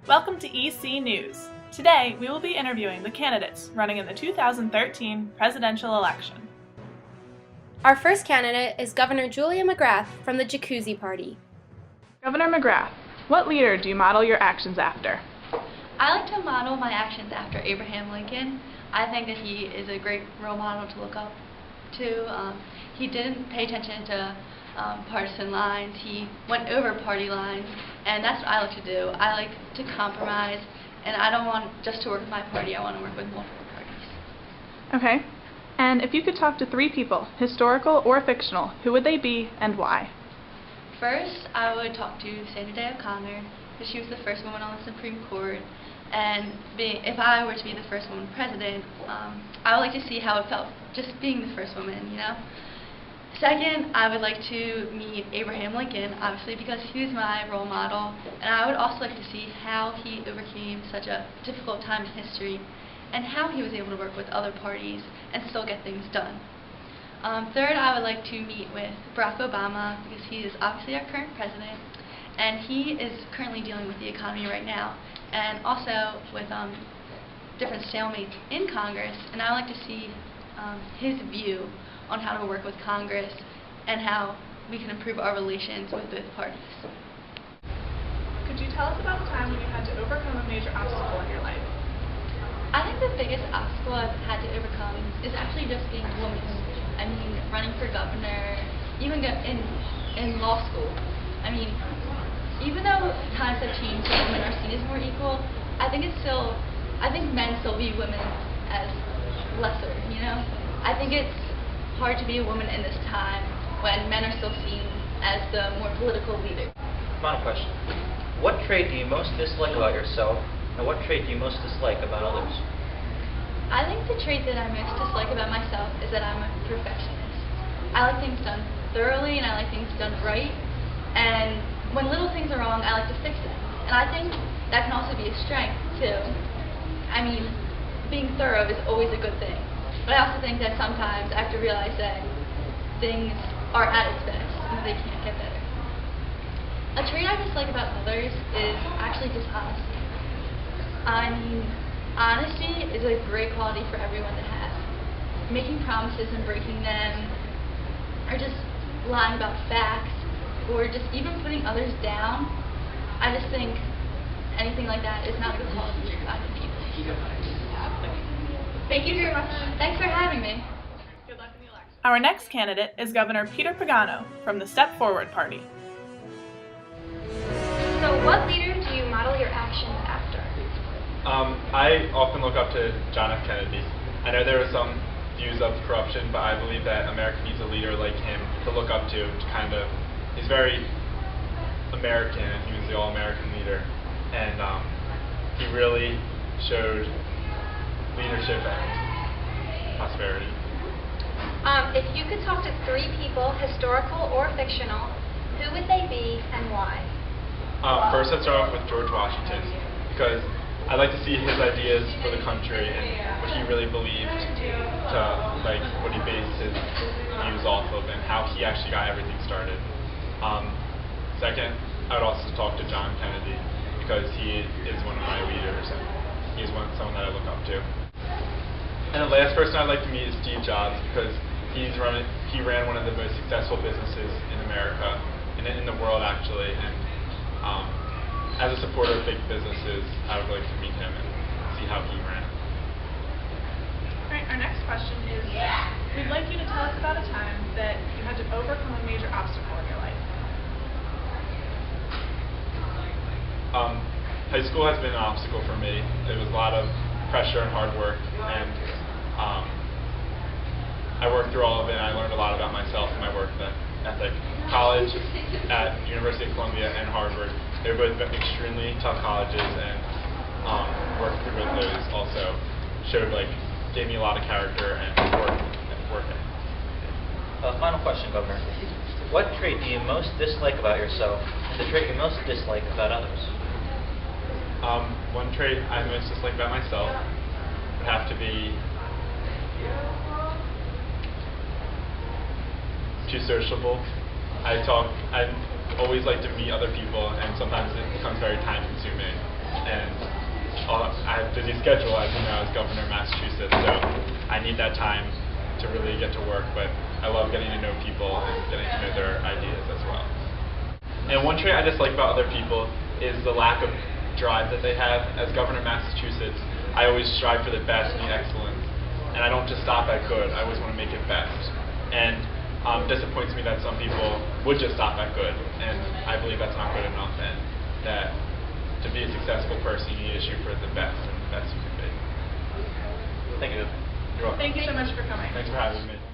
Welcome to EC News. Today, we will be interviewing the candidates running in the 2013 presidential election. Our first candidate is Governor Julia McGrath from the Jacuzzi Party. Governor McGrath, what leader do you model your actions after? I like to model my actions after Abraham Lincoln. I think that he is a great role model to look up to. He didn't pay attention to partisan lines. He went over party lines, and that's what I like to do. I like to compromise, and I don't want just to work with my party. I want to work with multiple parties. Okay. And if you could talk to three people, historical or fictional, who would they be and why? First, I would talk to Sandra Day O'Connor, because she was the first woman on the Supreme Court, and if I were to be the first woman president, I would like to see how it felt just being the first woman, you know. Second, I would like to meet Abraham Lincoln, obviously because he was my role model, and I would also like to see how he overcame such a difficult time in history and how he was able to work with other parties and still get things done. Third, I would like to meet with Barack Obama because he is obviously our current president, and he is currently dealing with the economy right now, and also with different stalemates in Congress, and I would like to see his view on how to work with Congress and how we can improve our relations with both parties. Could you tell us about a time when you had to overcome a major obstacle in your life? I think the biggest obstacle I've had to overcome is actually just being a woman. I mean, running for governor, even in law school. I mean, even though times have changed and women are seen as more equal, I think men still view women as lesser, you know? I think it's hard to be a woman in this time when men are still seen as the more political leader. Final question. What trait do you most dislike about yourself, and what trait do you most dislike about others? I think the trait that I most dislike about myself is that I'm a perfectionist. I like things done thoroughly, and I like things done right, and when little things are wrong, I like to fix them. And I think that can also be a strength, too. I mean, being thorough is always a good thing. But I also think that sometimes I have to realize that things are at its best and they can't get better. A trait I dislike about others is actually dishonesty. I mean, honesty is a great quality for everyone to have. Making promises and breaking them, or just lying about facts, or just even putting others down, I just think anything like that is not a good quality to have in people. Thank you very much. Thanks for having me. Good luck in the election. Our next candidate is Governor Peter Pagano from the Step Forward Party. So what leader do you model your actions after? I often look up to John F. Kennedy. I know there are some views of corruption, but I believe that America needs a leader like him to look up to he's very American, and he was the all-American leader, and he really showed leadership and prosperity. If you could talk to three people, historical or fictional, who would they be and why? First, I'd start off with George Washington, because I'd like to see his ideas for the country and what he really believed what he based his views off of and how he actually got everything started. Second, I would also talk to John Kennedy, because he is one of my leaders and he's someone that I look up to. And the last person I'd like to meet is Steve Jobs, because he ran one of the most successful businesses in America, and in the world actually, and as a supporter of big businesses, I would like to meet him and see how he ran. Alright, our next question is, we'd like you to tell us about a time that you had to overcome a major obstacle in your life. High school has been an obstacle for me. There was a lot of pressure and hard work, and I worked through all of it, and I learned a lot about myself and my work ethic. College at University of Columbia and Harvard, they were both extremely tough colleges, and working through both those also gave me a lot of character and work ethic. Final question, Governor. What trait do you most dislike about yourself, and the trait you most dislike about others? One trait I most dislike about myself would have to be too sociable. I always like to meet other people, and sometimes it becomes very time consuming. and I have a busy schedule, as you know, as governor of Massachusetts, so I need that time to really get to work, but I love getting to know people and getting to know their ideas as well. And one trait I dislike about other people is the lack of drive that they have. As governor of Massachusetts, I always strive for the best and the excellence, and I don't just stop at good, I always want to make it best. And disappoints me that some people would just stop at good, and I believe that's not good enough, and that to be a successful person, you need to shoot for the best, and the best you can be. Thank you. You're welcome. Thank you so much for coming. Thanks for having me.